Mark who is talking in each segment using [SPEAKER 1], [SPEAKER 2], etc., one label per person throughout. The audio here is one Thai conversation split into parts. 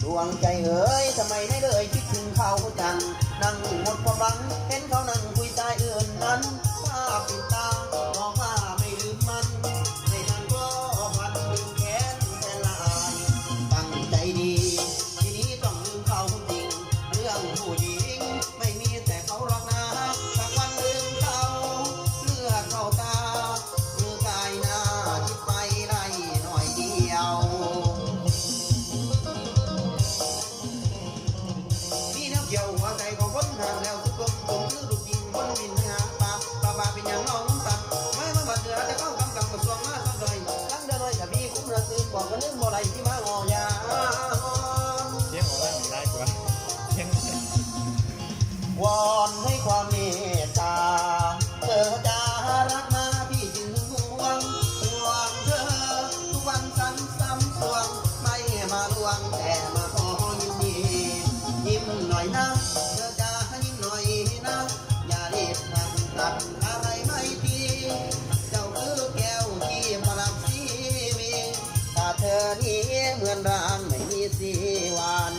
[SPEAKER 1] ดวงใจเอ๋ยทำไมไม่เลยคิดถึงเขาจังนั่งหมดความหวังเห็นเขานั่งคุยใจอื่นนั้นภาพติดตาบอกว่าไม่ลืมมันไม่นานก็วันลืมแค้นแสนลายตั้งใจดีทีนี้ต้องลืมเขาจริงเรื่องผู้หญิงไม่มีแต่เขาหรอกนะสักวันลืมเขาเลือดเข้าตามือกายหน้าคิดไปได้หน่อยเดียวนี่น้ำเกี่ยวหัวใจของคนห่างแล้วทุกคนผมคือลูกยิงคนบินหาปลาเป็นอย่างน้องตัดไม่มาบัดเดือจะเข้ากำกับกระทรวงมาสักเลยตั้งเดือนน้อยกับพี่คุ้มระซื้อบอกกันนึกบ่ไรที่มางอยา
[SPEAKER 2] เสียงของเราหนีได้กว่าเสียง
[SPEAKER 1] วอนให้ความเมตตาเธอจะรักมาพี่จึงห่วงเธอทุกวันซ้ำสวงไม่มาลวงแต่มาขอยินดียิ้มหน่อยนะเธอจะยิ้มหน่อยนะอย่ารีบตัดอะไรไม่ดีเจ้าคือแก้วที่พลังสีมีถ้าเธอนี้เหมือนร่างไม่มีสีวัน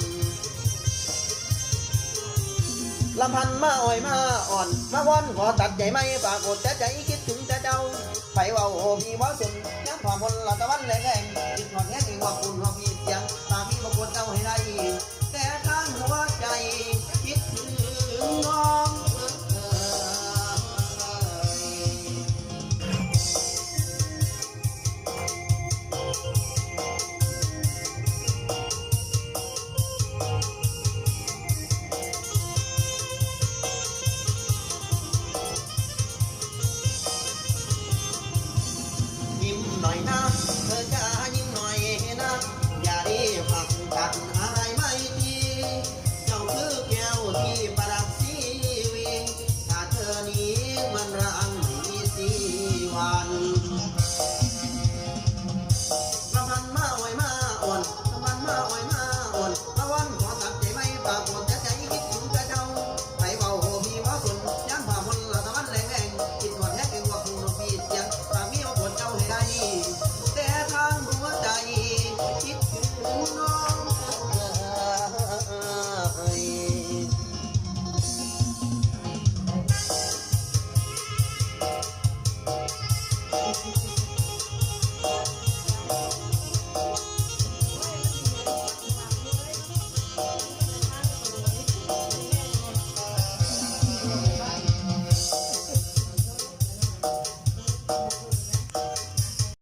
[SPEAKER 1] ลำพันมาอ่อยมาอ่อนมาวอนขอตัดใจไม่ปากกดแต่ใจคิดถึงแต่เจ้าไปว่าโอ้พี่ว่าสุนย้ำความพลละตะวันแรง